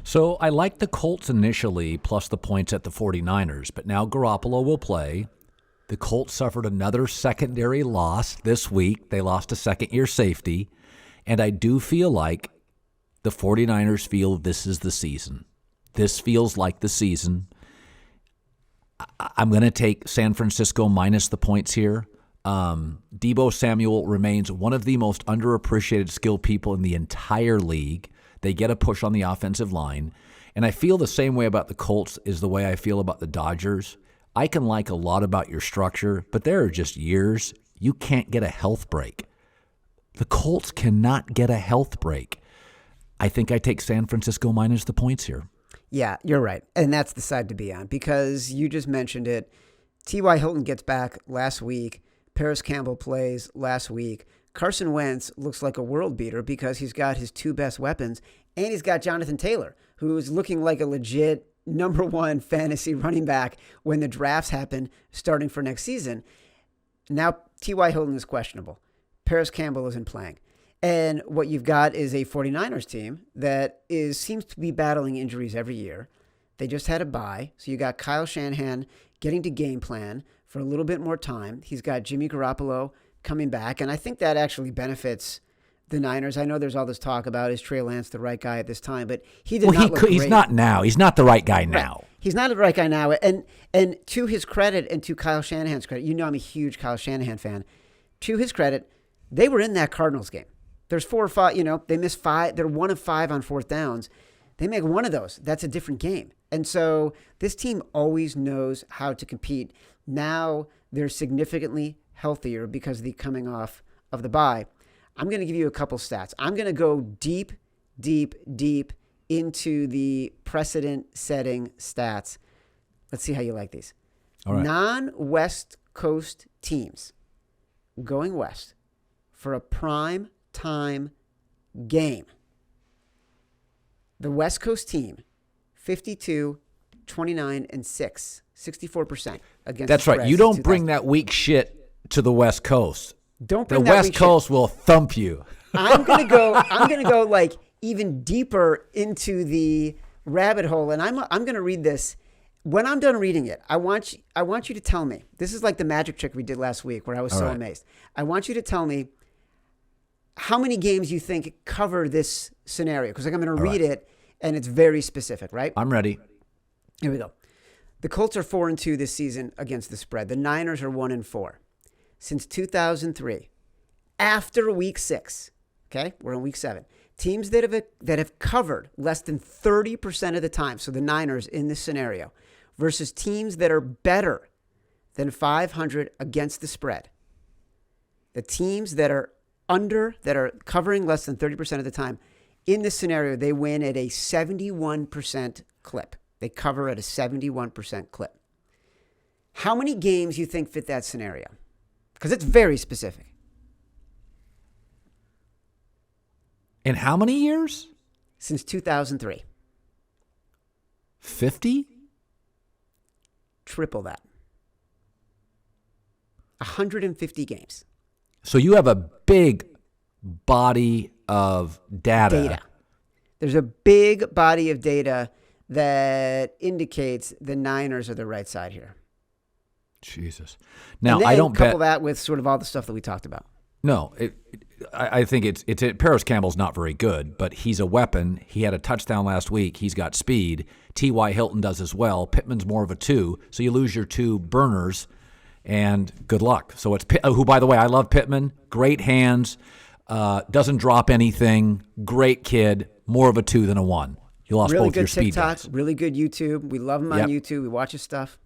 So I like the Colts initially, plus the points at the 49ers, but now Garoppolo will play. The Colts suffered another secondary loss this week. They lost a second-year safety, and I do feel like the 49ers feel this is the season. This feels like the season. I'm going to take San Francisco minus the points here. Deebo Samuel remains one of the most underappreciated skilled people in the entire league. They get a push on the offensive line. And I feel the same way about the Colts is the way I feel about the Dodgers. I can like a lot about your structure, but there are just years you can't get a health break. The Colts cannot get a health break. I think I take San Francisco minus the points here. Yeah, you're right. And that's the side to be on because you just mentioned it. T.Y. Hilton gets back last week. Paris Campbell plays last week. Carson Wentz looks like a world beater because he's got his two best weapons, and he's got Jonathan Taylor, who's looking like a legit number one fantasy running back when the drafts happen starting for next season. Now, T.Y. Hilton is questionable. Paris Campbell isn't playing. And what you've got is a 49ers team that seems to be battling injuries every year. They just had a bye, so you got Kyle Shanahan getting to game plan for a little bit more time. He's got Jimmy Garoppolo coming back, and I think that actually benefits the Niners. I know there's all this talk about is Trey Lance the right guy at this time, but he did not look great. He's not now. He's not the right guy now. Right. He's not the right guy now. And to his credit and to Kyle Shanahan's credit, you know I'm a huge Kyle Shanahan fan. To his credit, they were in that Cardinals game. There's 4 or 5, they missed 5. They're 1 of 5 on fourth downs. They make one of those. That's a different game. And so this team always knows how to compete. Now they're significantly healthier because of the coming off of the bye. I'm going to give you a couple stats. I'm going to go deep into the precedent-setting stats. Let's see how you like these. All right. Non-West Coast teams going west for a prime time game. The West Coast team, 52, 29, and 6, 64% against That's right. You don't bring that weak shit to the West Coast. Don't bring the West Coast will thump you. I'm gonna go like even deeper into the rabbit hole, and I'm gonna read this. When I'm done reading it, I want you to tell me. This is like the magic trick we did last week, where I was amazed. I want you to tell me how many games you think cover this scenario, because I'm going to read it, and it's very specific. Right? I'm ready. Here we go. The Colts are 4-2 this season against the spread. The Niners are 1-4 since 2003. After week 6, okay, we're in week 7. Teams that have covered less than 30% of the time. So the Niners in this scenario versus teams that are better than 500 against the spread. The teams that are covering less than 30% of the time in this scenario, they win at a 71% clip. They cover at a 71% clip. How many games you think fit that scenario? Because it's very specific. In how many years? Since 2003. 50? Triple that. 150 games. So you have a big body of data. There's a big body of data that indicates the Niners are the right side here. Jesus. Now, and then I don't couple that with sort of all the stuff that we talked about. No, I think it's Paris Campbell's not very good, but he's a weapon. He had a touchdown last week. He's got speed. T.Y. Hilton does as well. Pittman's more of a 2, so you lose your 2 burners, and good luck. So it's who, by the way, I love Pittman. Great hands, doesn't drop anything. Great kid. More of a 2 than a 1. You lost really both your speed TikTok, guys. Really good YouTube. We love him on YouTube. We watch his stuff.